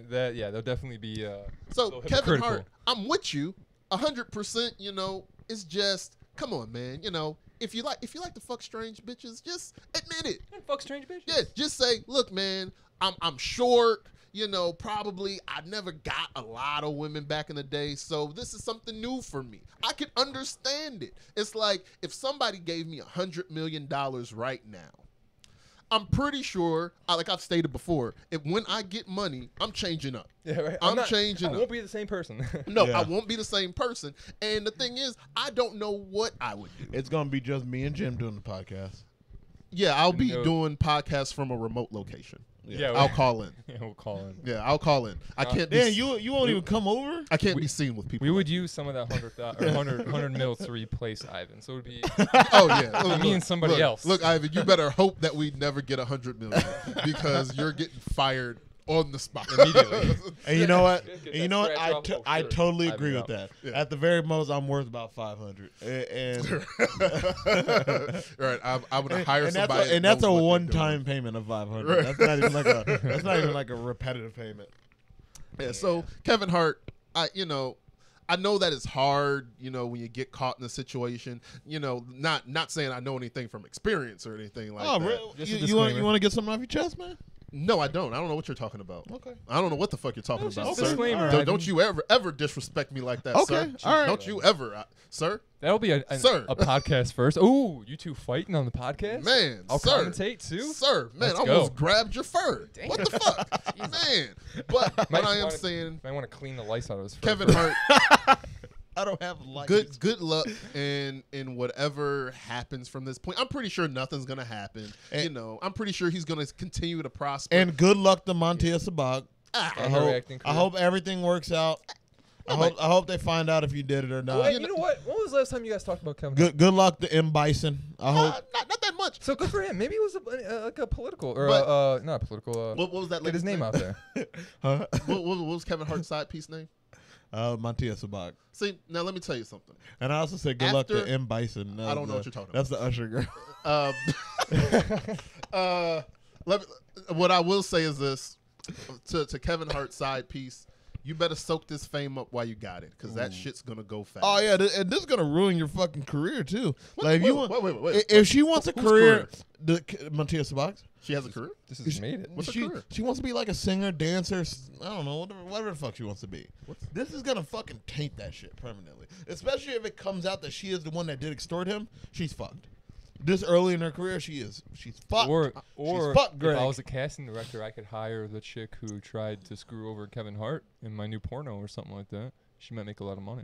That. Yeah. There'll definitely be. So little Kevin hypocritical. Hart, I'm with you 100%. You know, it's just come on, man. You know, if you like to fuck strange bitches, just admit it. And fuck strange bitches. Yeah, just say, look, man, I'm short. You know, probably I never got a lot of women back in the day, so this is something new for me. I can understand it. It's like if somebody gave me $100 million right now, I'm pretty sure, like I've stated before, if when I get money, I'm changing up. Yeah. Right. I'm changing I up. won't be the same person. No, Yeah. I won't be the same person. And the thing is, I don't know what I would do. It's gonna be just me and Jim doing the podcast. Yeah, I'll be No. doing podcasts from a remote location. Yeah. I'll call in. Yeah, we'll call in. Yeah, I'll call in. I can't be. Yeah, you won't even come over. I can't be seen with people. We like would use some of that 100 mil to replace Ivan. So it would be. Oh yeah, look, Me and somebody look, else. Look, Ivan, you better hope that we never get 100 million because you're getting fired on the spot Immediately. And you know what? Get And you that know what? scratch off. Oh, I sure. totally Ivan agree with out. that. Yeah. At the very most, I'm worth about 500. And right, I'm gonna hire and somebody. and that that's a knows what they're one-time payment of 500. That's not even like a repetitive payment. doing. Yeah. So Kevin Hart, I know that it's hard, when you get caught in a situation. Not saying I know anything from experience or anything like Oh, that. really? Just a You want disclaimer. to get something off your chest, man? No, I don't. I don't know what you're talking about. Okay. I don't know what the fuck you're talking Just about, a sir. disclaimer. Don't, Ivan. don't you ever disrespect me like that, Okay, sir. all right. Don't you ever, sir. That'll be a Sir. podcast first. Oh, you two fighting on the podcast? Man, I'll sir. commentate too. Sir, man, Let's I go. almost grabbed your fur. Damn. What the fuck? Man. But what Might I am wanna- saying, I want to clean the lice out of his fur. Kevin Hart, I don't have like good luck in whatever happens from this point. I'm pretty sure nothing's gonna happen. And- I'm pretty sure he's gonna continue to prosper. And good luck to Montia Sabag. Ah, And her acting I career. hope everything works out. I hope they find out if you did it or Oh, not. wait, you know what? When was the last time you guys talked about Kevin Hart? Good luck to M Bison. I hope. not that much. So good for him. Maybe it was like a political or But- not political. What was that? Get his lady's name out there. Huh? what was Kevin Hart's side piece name? Montia Sabag. See, now let me tell you something. And I also said good luck to After- M Bison. I don't know what you're talking That's the Usher girl. What I will say is this to Kevin Hart's side piece: you better soak this fame up while you got it, because that shit's gonna go fast. Oh yeah, and this is gonna ruin your fucking career too. Like if you want, wait. if she wants a Whose career, Montia Sabag. She has a career. This has made it. What's her She career? she wants to be like a singer, dancer. I don't know, whatever the fuck she wants to be. What's- This is gonna fucking taint that shit permanently. Especially if it comes out that she is the one that did extort him. She's fucked. This early in her career, she's fucked. Or she's fucked, Greg. if I was a casting director, I could hire the chick who tried to screw over Kevin Hart in my new porno or something like that. She might make a lot of money.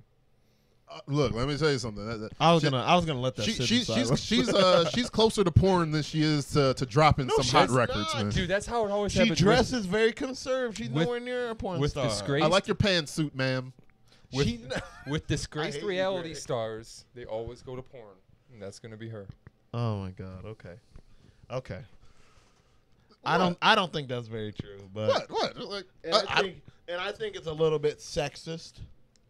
Look, let me tell you something. I was gonna let that sit in silence. She's closer to porn than she is to dropping some hot she's records, not. man. Dude, that's how it always She happens. dresses very conserved. She's with- nowhere near a porn with star. disgrace. I like your pantsuit, ma'am. With, She- with disgraced hate you, reality Greg. stars, they always go to porn, and that's gonna be her. Oh my god. Okay. I don't think that's very true. But What? Like, and I think it's a little bit sexist.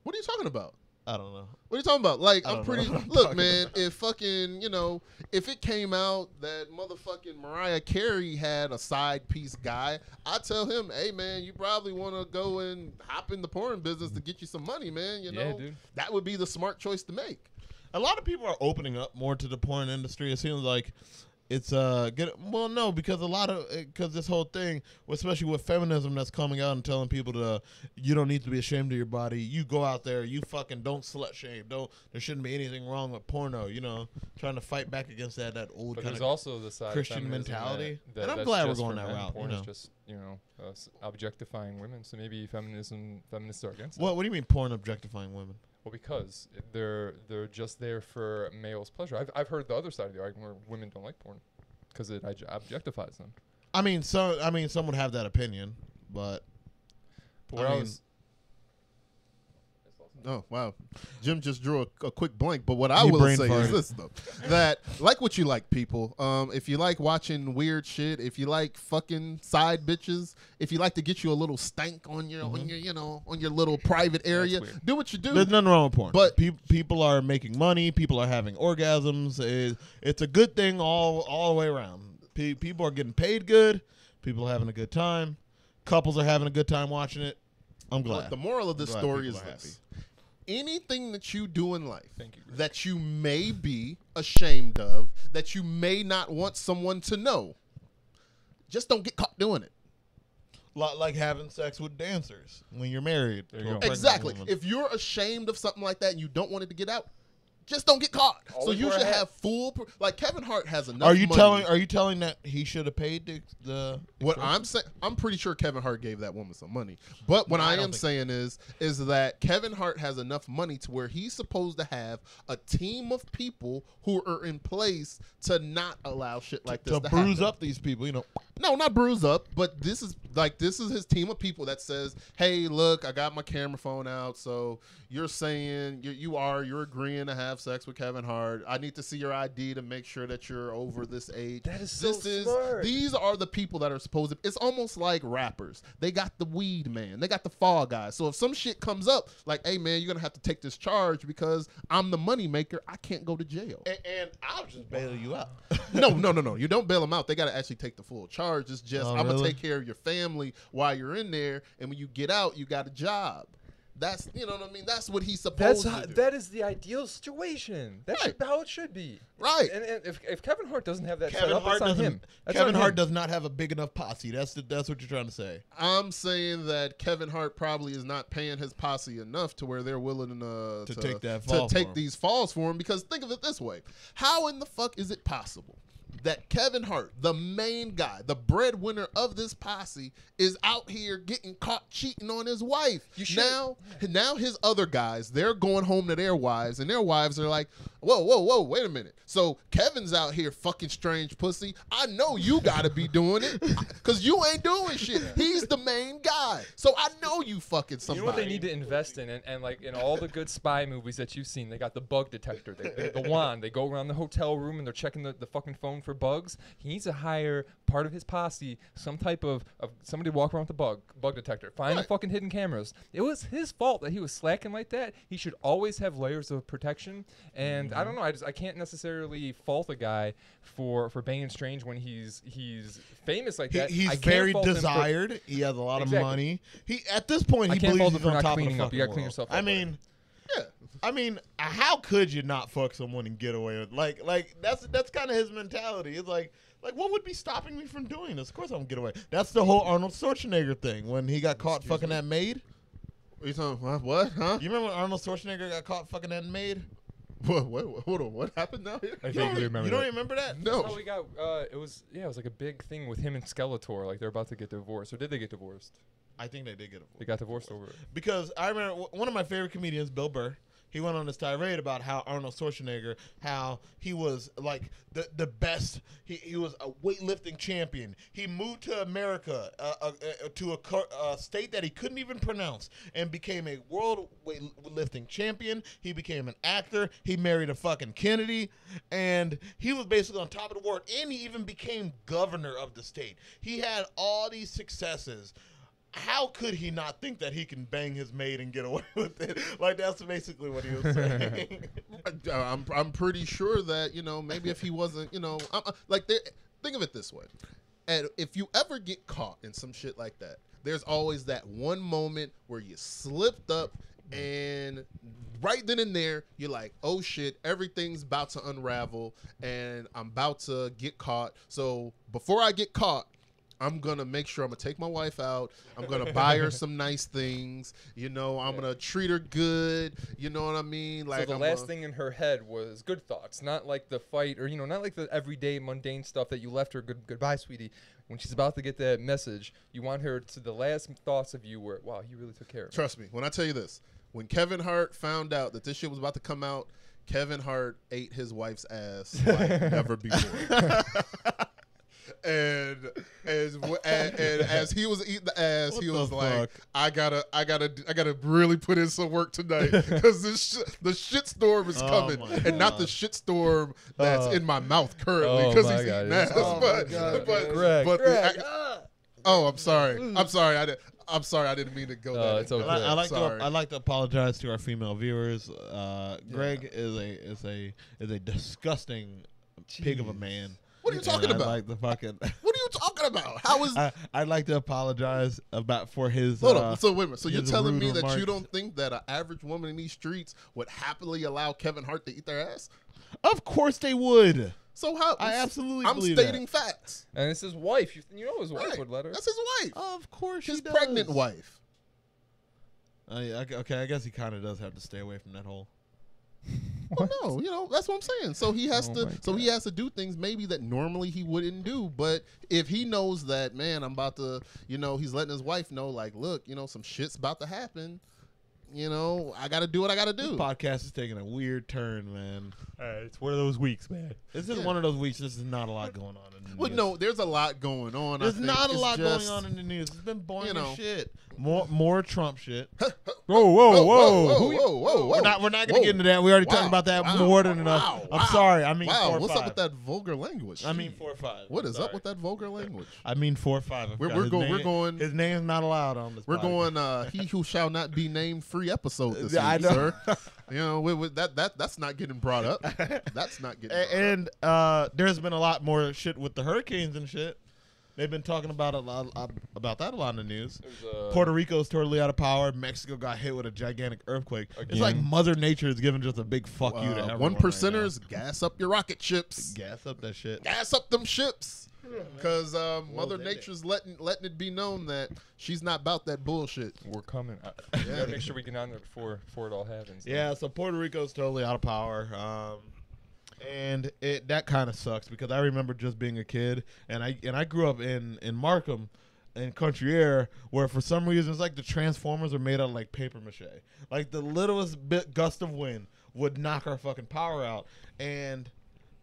what are you talking about? I don't know. What are you talking about? Like, I I'm don't know pretty. what I'm Look, talking man. about. If fucking, if it came out that motherfucking Mariah Carey had a side piece guy, I tell him, hey, man, you probably want to go and hop in the porn business to get you some money, man. Yeah, dude. That would be the smart choice to make. A lot of people are opening up more to the porn industry. It seems like it's because this whole thing, especially with feminism that's coming out and telling people you don't need to be ashamed of your body. You go out there, you fucking don't slut shame. There shouldn't be anything wrong with porno. Trying to fight back against that old But kind there's of also the side Christian of feminism mentality. that And I'm that's glad we're just going for that men. route, Porn you is know. just objectifying women. So maybe feminists are against it. What do you mean porn objectifying women? Well, because they're just there for males' pleasure. I've heard the other side of the argument where women don't like porn because it objectifies them. I mean, some would have that opinion, but But I I mean, was Oh, wow. Jim just drew a quick blank. But what I He will brain say farted. is this, though. That, like what you like, people. If you like watching weird shit, if you like fucking side bitches, if you like to get you a little stank on your, on your little private area, weird. do what you do. There's nothing wrong with porn. But- people are making money. People are having orgasms. It's a good thing all the way around. People are getting paid good. People are having a good time. Couples are having a good time watching it. I'm glad. But the moral of this Glad story is people are this. Anything that you do in life Thank you, Greg. that you may be ashamed of, that you may not want someone to know, just don't get caught doing it. Like having sex with dancers when you're married. There you to a go. pregnant Exactly. woman. If you're ashamed of something like that and you don't want it to get out, just don't get caught. Always so you wear a should hat. have full. Like Kevin Hart has enough. Are you money. telling that he should have paid the What I'm saying, I'm pretty sure Kevin Hart gave that woman some money. But what No, I I don't am think- saying is that Kevin Hart has enough money to where he's supposed to have a team of people who are in place to not allow shit like this to to bruise happen. up these people? No, not bruise up, but this is his team of people that says, "Hey, look, I got my camera phone out, so you're saying you're agreeing to have sex with Kevin Hart. I need to see your ID to make sure that you're over this age." That is so This smart. These are the people that are supposed to. It's almost like rappers. They got the weed man. They got the fall guy. So if some shit comes up, like, "Hey man, you're gonna have to take this charge because I'm the money maker. I can't go to jail." And I'll just bail you out. No. You don't bail them out. They got to actually take the full charge. It's just, Oh, I'm going to really? take care of your family while you're in there. And when you get out, you got a job. That's, you know what I mean? That's what he's supposed to do. That is the ideal situation. That's Right. how it should be. Right. And if Kevin Hart doesn't have that set Kevin up, Hart it's on doesn't. him. That's Kevin on Hart him. does not have a big enough posse. That's what you're trying to say. I'm saying that Kevin Hart probably is not paying his posse enough to where they're willing to take that to fall for take him. these falls for him. Because think of it this way: how in the fuck is it possible that Kevin Hart, the main guy, the breadwinner of this posse, is out here getting caught cheating on his wife? Now his other guys, they're going home to their wives, and their wives are like, whoa, wait a minute. So Kevin's out here fucking strange pussy. I know you gotta be doing it because you ain't doing shit. He's the main guy. So I know you fucking somebody. You know what they need to invest in, and like in all the good spy movies that you've seen, they got the bug detector, the wand. They go around the hotel room and they're checking the fucking phone for bugs. He needs to hire part of his posse, some type of somebody to walk around with the bug detector, find the fucking hidden cameras. It was his fault that he was slacking like that. He should always have layers of protection. And I don't know, I can't necessarily fault a guy for being strange when he's famous like that. He's I can't very fault him for- desired. He has a lot Exactly. of money. He at this point I he can't believes fault him he's for on not top of the cleaning up. You fucking gotta clean world. yourself I up, buddy. mean, how could you not fuck someone and get away with like that's kind of his mentality. It's like what would be stopping me from doing this? Of course I won't get away. That's the whole Arnold Schwarzenegger thing when he got caught fucking that maid. What are you talking about? What? Huh? You remember when Arnold Schwarzenegger got caught fucking that maid? What? Hold on. What happened now here? I vaguely remember You don't that. remember that? No. Oh, we got. It was like a big thing with him and Skeletor. Like they're about to get divorced, or did they get divorced? I think they did get They a got divorced over it. because I remember one of my favorite comedians, Bill Burr. He went on this tirade about how Arnold Schwarzenegger, how he was like the best. He was a weightlifting champion. He moved to America, to a state that he couldn't even pronounce, and became a world weightlifting champion. He became an actor. He married a fucking Kennedy, and he was basically on top of the world. And he even became governor of the state. He had all these successes. How could he not think that he can bang his maid and get away with it? Like, that's basically what he was saying. I'm pretty sure that, maybe if he wasn't, think of it this way. And if you ever get caught in some shit like that, there's always that one moment where you slipped up and right then and there, you're like, oh shit, everything's about to unravel and I'm about to get caught. So before I get caught, I'm going to make sure I'm going to take my wife out. I'm going to buy her some nice things. I'm going to treat her good. You know what I mean? So the last thing in her head was good thoughts, not like the fight or, not like the everyday mundane stuff that you left her. Goodbye, sweetie. When she's about to get that message, you want her to the last thoughts of you were, wow, he really took care of me. Trust me. When I tell you this, when Kevin Hart found out that this shit was about to come out, Kevin Hart ate his wife's ass like never before. and as he was eating the ass, he was like, I gotta really put in some work tonight because the shitstorm is coming, and not the shitstorm that's in my mouth currently because he's eating ass. I'm sorry. I'm sorry, I didn't mean to go there. It's okay. I'd like to apologize to our female viewers. Greg is a disgusting pig of a man. What are you talking about? Like the fucking. What are you talking about? How is? I'd like to apologize for his. Hold on. So wait a minute. So you're his telling me rude that remarks. you don't think that an average woman in these streets would happily allow Kevin Hart to eat their ass? Of course they would. So how? I absolutely. I'm believe stating that. facts. And it's his wife. You know his wife Right. would let her. That's his wife. Of course, His she does. pregnant wife. Okay, I guess he kind of does have to stay away from that whole. Well, no, that's what I'm saying. So he has Oh my to. So he has to do things maybe that normally he wouldn't do. But if he knows that, man, I'm about to, he's letting his wife know, like, look, some shit's about to happen. I got to do what I got to do. This podcast is taking a weird turn, man. It's one of those weeks, man. This is one of those weeks. There's not a lot going on in the Well, news. no, there's a lot going on. There's I think. not a It's lot just- going on in the news. It's been boring you know. as shit. More Trump shit. Whoa. Whoa. We're not gonna get into that. We already talked about that more than enough. I'm sorry. I mean, 4 or What's 5. up with that vulgar language? I mean 4 or 5. What is up with that vulgar language? I mean 4 or 5. We're going. His name's not allowed on this. We're podcast. going. He who shall not be named free episode this I week, know. sir. That's not getting brought up. That's not getting. And there's been a lot more shit with the hurricanes and shit. They've been talking about that a lot in the news. Puerto Rico's totally out of power. Mexico got hit with a gigantic earthquake. It's like Mother Nature is giving just a big fuck you to everyone. 1%ers, gas up your rocket ships. Gas up that shit. Gas up them ships. Because Mother Nature's letting it be known that she's not about that bullshit. We're coming. We gotta make sure we get on there before it all happens. Yeah, so Puerto Rico's totally out of power. And that kind of sucks because I remember just being a kid, and I grew up in Markham, in Country Air, where for some reason it's like the Transformers are made out of like paper mache. Like the littlest bit gust of wind would knock our fucking power out. And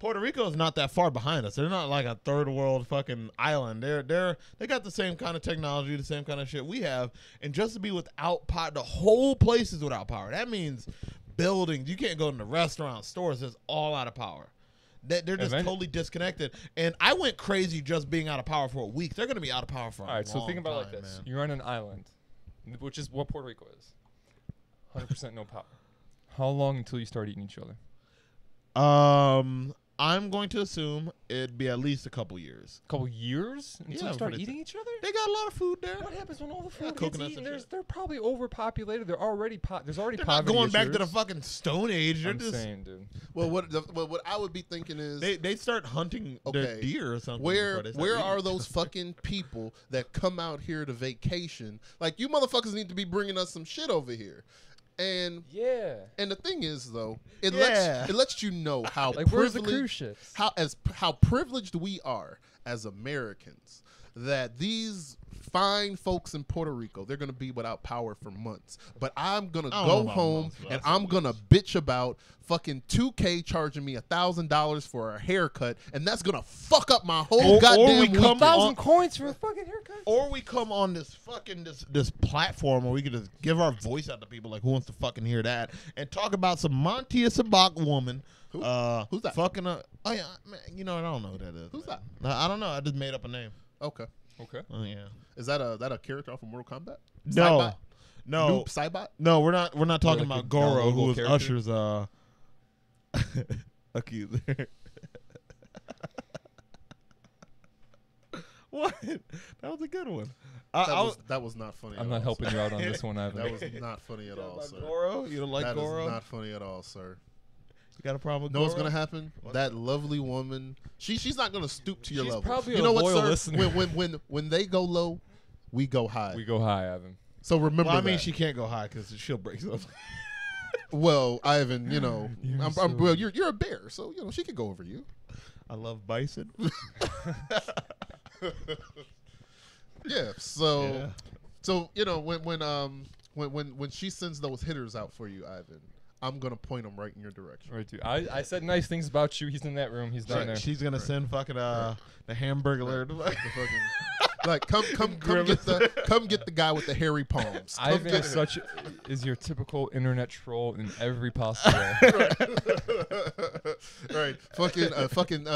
Puerto Rico is not that far behind us. They're not like a third world fucking island. They got the same kind of technology, the same kind of shit we have. And just to be without power, the whole place is without power. That means buildings. You can't go into restaurants, stores. It's all out of power. They're just totally disconnected. And I went crazy just being out of power for a week. They're going to be out of power for a long time. All right, so think about it like this. Man. You're on an island, which is what Puerto Rico is. 100% no power. How long until you start eating each other? I'm going to assume it'd be at least a couple years. A couple years until you start eating each other? They got a lot of food there. What happens when all the food gets coconuts eaten? and shit. They're probably overpopulated. There's already They're poverty not going back to the issues. fucking Stone Age. They're I'm just saying, dude. Well, what I would be thinking is they start hunting their deer or something. Where before they start are eating. those fucking people that come out here to vacation? Like, you motherfuckers need to be bringing us some shit over here. And yeah, and the thing is though, it Yeah. lets you know how like where's the cruise privileged ships? how privileged we are as Americans, that these fine folks in Puerto Rico, they're gonna be without power for months. But I'm gonna I don't know go about home months, but and I'll say I'm gonna bitch about fucking 2K charging me $1,000 for a haircut, and that's gonna fuck up my whole Or goddamn we week. come 1,000 coins for a fucking haircut? Or we come on this fucking this platform where we can just give our voice out to people like who wants to fucking hear that and talk about some Montia Sabak woman. Who's that? Fucking oh yeah, man, I don't know who that is. Who's that? I don't know. I just made up a name. Okay. Oh yeah. Is that a character off of Mortal Kombat? No. Cybot? No. Noob Cybot? No, we're not talking like about a Goro, who downloadable was character? Usher's accuser. What? That was a good one. That was not funny. I'm at not all, helping sir. you out on this one, Ivan. That was not funny at all, sir. Goro? You don't like That Goro? is not funny at all, sir. You got a problem with Know Goro? what's gonna happen? That lovely woman, she's not gonna stoop to your She's level. probably you a know what, loyal sir? listener. When they go low, we go high. We go high, Ivan. So remember Well, I mean, that. she can't go high because she'll break something. Well, Ivan, You're you're a bear, so she could go over you. I love bison. Yeah. So Yeah. so when she sends those hitters out for you, Ivan, I'm gonna point him right in your direction. Right, dude. I said nice things about you. He's in that room. He's down there. She's gonna send fucking the hamburger to like the fucking. Like come get the guy with the hairy palms. Come Ivan get is your typical internet troll in every possible way. right. Fucking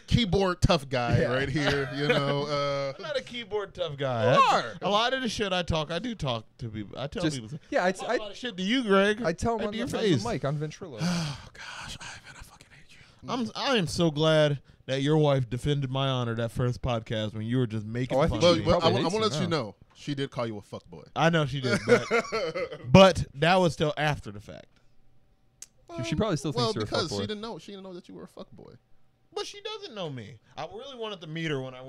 keyboard tough guy right here. You know. I'm not a keyboard tough guy. You are. A lot of the shit I do talk to people. I tell people. Yeah, I talk a lot of shit to you, Greg. I tell him right on to your the face. mic on Ventrilo. Oh gosh, Ivan, I fucking hate you. I am so glad that your wife defended my honor that first podcast when you were just making fun of me. But I probably want to hates let you you now. know she did call you a fuckboy. I know she did, but that was still after the fact. She probably still thinks you're a because fuckboy. she didn't know that you were a fuckboy. But she doesn't know me. I really wanted to meet her when I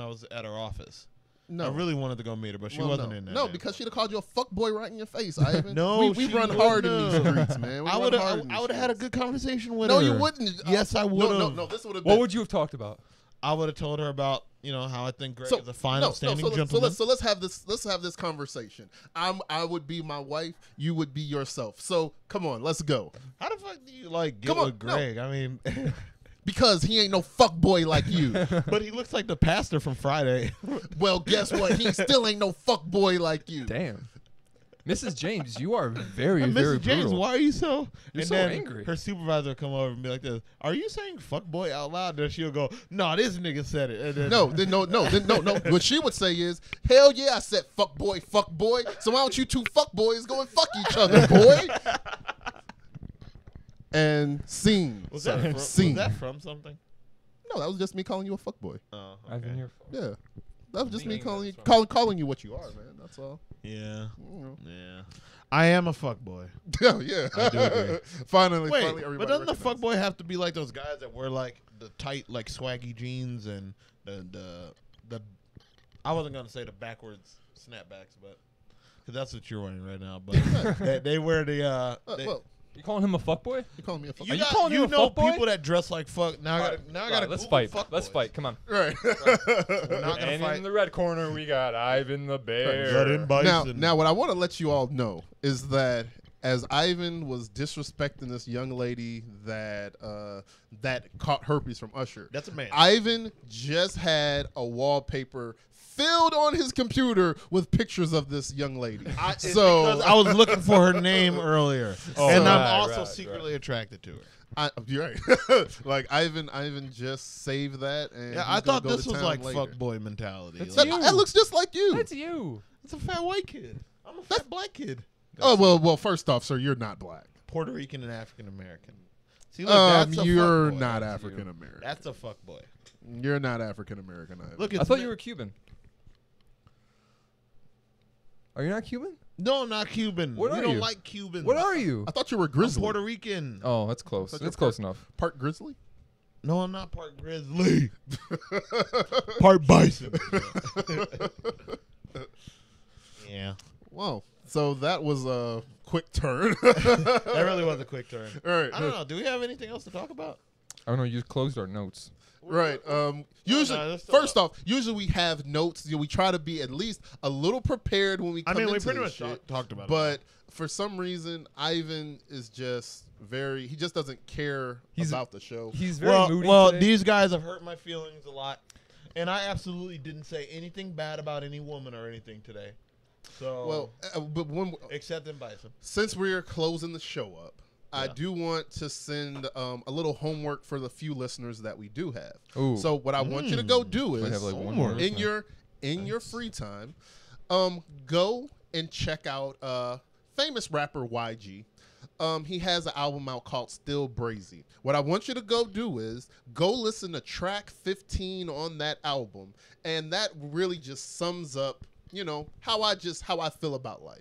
was at her office. No, I really wanted to go meet her, but she wasn't in there. No, because she'd have called you a fuckboy right in your face, Ivan. No, we she run hard in these wouldn't have. streets, man. We I run hard in these would have had a streets. good conversation with No, her. you wouldn't. Yes, I would have. No, this would have. What would you have talked about? I would have told her about how I think Greg is a fine, outstanding so gentleman. let's have this conversation. I would be my wife. You would be yourself. So come on, let's go. How the fuck do you get Come on, with Greg? I mean, Because he ain't no fuckboy like you. but he looks like the pastor from Friday. Well, guess what? He still ain't no fuckboy like you. Damn. Mrs. James, you are very, And very Mrs. James, brutal. why are you so? You're and so then angry. Her supervisor will come over and be like this. Are you saying fuck boy out loud? Then she'll go, no, this nigga said it. And then, No. What she would say is, hell yeah, I said fuck boy. So why don't you two fuck boys go and fuck each other, boy? And scene. was that Scene. from something? No, that was just me calling you a fuck boy. Oh, I've been here. Yeah. That was just me Meaning calling you what you are, man. That's all. Yeah. You know. Yeah. I am a fuck boy. Oh, yeah. I do agree. finally, Wait, everybody but doesn't the recognized. fuck boy have to be like those guys that wear like the tight, like swaggy jeans and the I wasn't gonna say the backwards snapbacks, but cause that's what you're wearing right now. But they wear the well, You calling him a fuckboy? you calling me a fuck you Are you got, calling him a know fuckboy? people that dress like fuck. Now I gotta Let's Google fight. fuck Let's boys. fight. Come on. Right. We're not gonna And fight. in the red corner, we got Ivan the Bear. Let him bison. Now, what I want to let you all know is that as Ivan was disrespecting this young lady that caught herpes from Usher, That's a man. Ivan just had a wallpaper filled on his computer with pictures of this young lady. Because I was looking for her name earlier, Oh, and I'm right, also right, secretly attracted to her. You're right. Like Ivan just saved that. And Yeah, he's I gonna thought go this to was town like later. fuck boy mentality. That's Like, you. That looks just like you. That's you. it's a fat white kid. I'm a fat black kid. Oh well. First off, sir, you're not black. Puerto Rican and African American. See, look, that's a You're fuckboy. not That's you. African American. That's a fuck boy. You're not African American. Look, I it's thought you were Cuban. Are you not Cuban? No, I'm not Cuban. What we are don't you? like Cubans. What are you? I thought you were I'm grizzly. Puerto Rican. Oh, that's close. thought you That's were close enough. Part grizzly. No, I'm not part grizzly. Part bison. Yeah. Wow. So that was a quick turn. That really was a quick turn. All right. I don't know. Do we have anything else to talk about? I don't know. You closed our notes. Right. Usually, no, that's still first off, usually we have notes. We try to be at least a little prepared when we come into we pretty this much shit. talked about it. But for some reason, Ivan is just he just doesn't care about the show. He's very moody today. these guys have hurt my feelings a lot, and I absolutely didn't say anything bad about any woman or anything today. So, But except in bison. since we're closing the show up, I do want to send a little homework for the few listeners that we do have. Ooh. So what I want you to go do I is have like one homework. more in listener. your free time, go and check out famous rapper YG. He has an album out called Still Brazy. What I want you to go do is go listen to track 15 on that album, and that really just sums up, how I feel about life.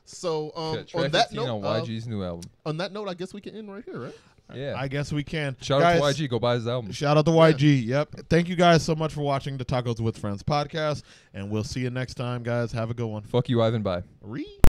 So on that note, on YG's new album. on that note, I guess we can end right here, right? Yeah. I guess we can. Shout Guys, out to YG. Go buy his album. Shout out to YG. Yep. Thank you guys so much for watching the Tacos with Friends podcast, and we'll see you next time, guys. Have a good one. Fuck you, Ivan. Bye. Read.